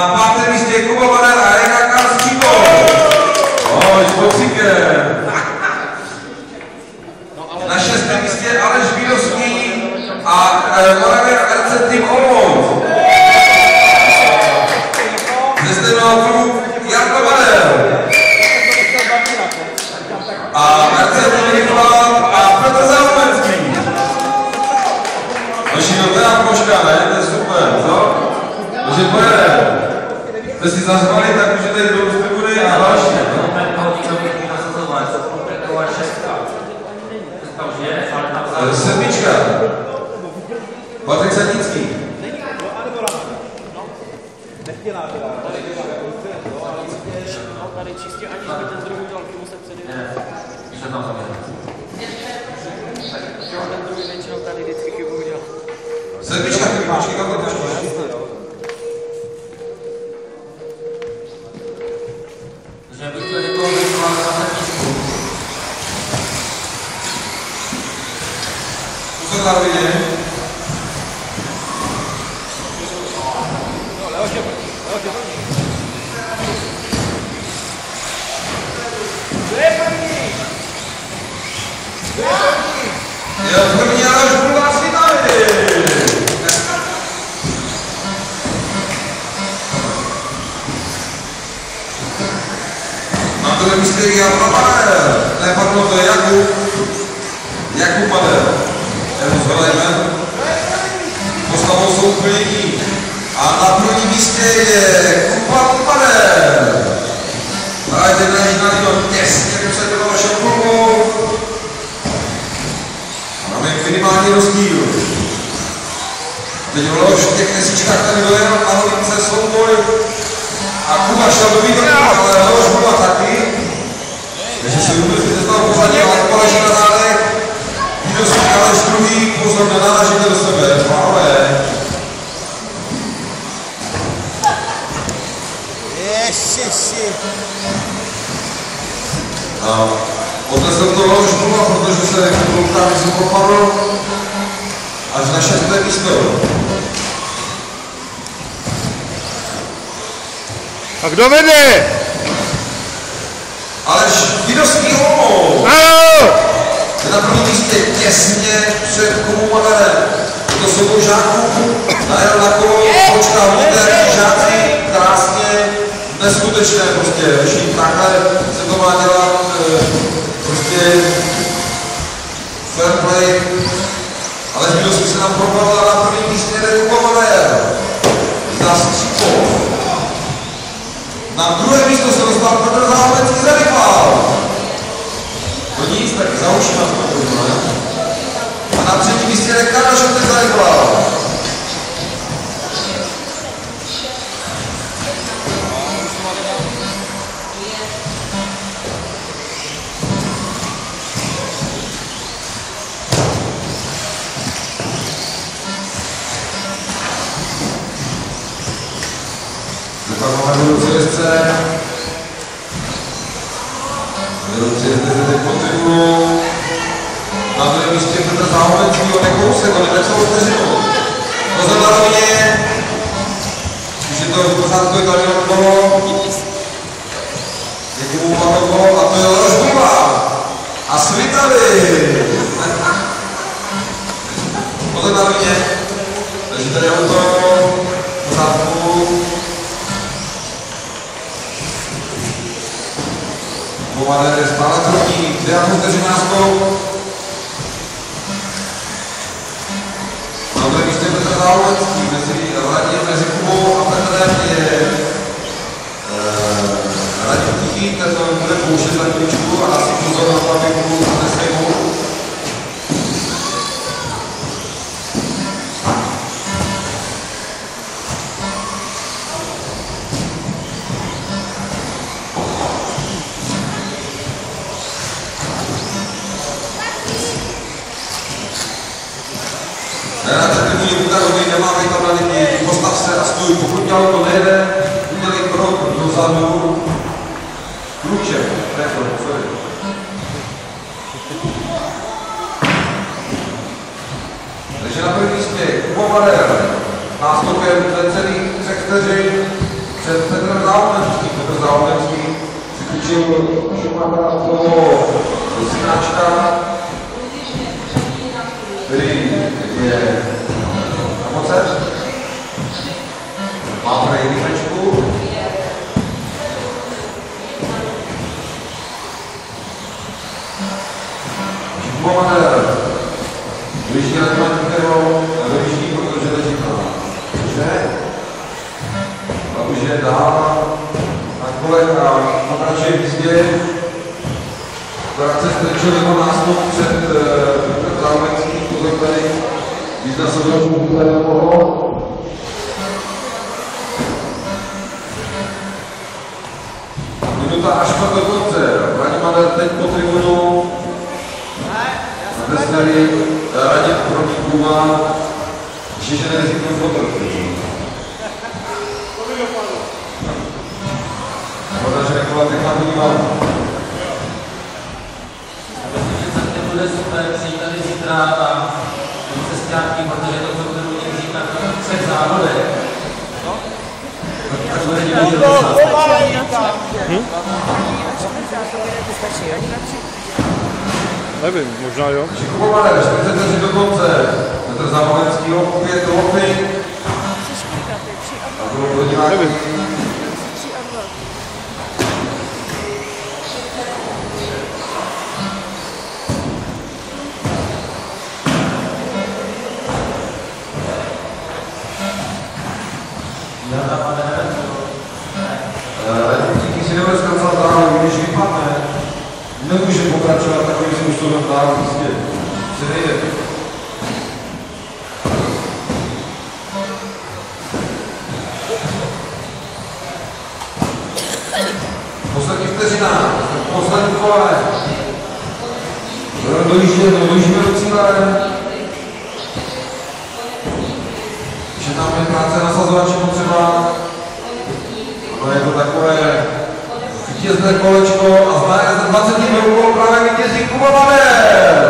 Na pátém místě Kuba Vader a Erika Karstříko. Oj, s bocíkem. Na šestém místě Aleš Vírovský a Moravě RC Team Olomouc. Ze stejného klubu Jarko Vader. A RC Team Rychlán a Petr Zárovecký. Vaši dobrá koška, ne? To je super, co? Takže pojede. Jste si zazvali, tak můžete jít do distribuny a další. Sedmička. Patrik Sadnický. Tady čistě aniž by ten druhý dal k muset předělat. Ten druhý většinou tady vždycky chybu udělal. Sedmička, počkej, kam to pošlo, ne? Takže bych to někoho vyšloval na sedmičku. Co to tam vidí? Jo, první Aleš Bulvár s Vitali. Na druhém místě je Jan Vader. Ne, pardon, to je Jakub Vader. Jenom zhledajme. Postavou jsou úplně jiní. A na prvním místě je Kuba Vader. Dajte na něho těsně před vašem klubou. Máme minimální rozdíl. Teď Lož v těch nesíčkách tady dojel na hlavnice souboj. A Kuba šel do výkonu, ale Lož byla taky. Takže si vůbec neznal pořadí, ale Aleš na zádech. Vírovský Aleš druhý, pozor, nenáražíte do sebe. Pánové. Odnesl to Lož Bulva, protože se koukám, že jsem popadl až na šesté místo. A kdo vede? Aleš Vírovský Olomouc. Je na prvním místě těsně před Kubou Vaderem. Je to souboj žáků, najel na kolo, počká, vidíte, jak žáci krásně, neskutečné prostě, že takhle se to má dělat prostě fair play. Aleš Vírovský se nám propal a na prvním místě jde Kuba Vader. Za Stříkov. Na druhé místo se dostal Petr Zárovecký za Rychlán. To nic, tak za uši nás to půjdu, ne? A na třetím místě jde Karel Šotek za Rychlán. Pak máme vedoucí jezdce. Vedoucí jezdce se teď potrybujou. Na druhém místě Petr Zárovecký, on je kousek, on je necelou vteřinu. Pozor na rovině. Už je to v pořádku, je to jenom kolo. Děkuju panu kolo a to je Lož Bulva. A Svitavy. Pozor na rovině. Takže tady je auto. V pořádku. Vader je stále první, 9 vteřinářkou. Na druhém místě Petr Zárovecký, mezi Kubou a Petrem je Radim Tichý, ten to bude pouštět za chvíličku a asi pozor na to, aby Kubu nesejmul. Nedáte první rukarový, nemáme tam na lidi, postav se a stůj, pokud dělal to nejde, udělej krok dozadu, kruček, sorry. Takže na prvním místě Kuba Vader nástupem necelých 3 vteřin před Petrem Závodenským. Petr Závodenský si půjčil Šumaka do Synáčka, který je na moce. Má prej rychlečku. Šikmovatel. Blíží na Tmatíkero, blíží, protože leží na a už je dál na kolech a pokračuje v jízdě. Krátce strčil jeho nástup před Petrem Závodenským, pozor tady, jízda se do čemu tady nemohlo. Minuta až pak do konce. Vladimír teď po tribunu. Na Tesnery Radim Kroníků má ještě nezvyklou fotografii. Voda, že nekola techna podívat. Myslím, že se nebude super přijít tady zítra a se zkrátky, protože to, co budu mět říct na třech závodech. Tak bude dělat, že Nevím, možná jo. Šikmovatel, 43 do konce. Petr Závodenský opět do lopy. A bylo pro diváky. Nevím. Díky si nebude zkracovat dál, když vypadne, nemůže pokračovat takovým způsobem dál, prostě se nejde. Poslední vteřina, poslední kole. Dojíždíme do cíle. Že tam je práce nasazovače potřeba. No je to takové vítězné kolečko a zná 20 minut právě vítězí Kuba Madel.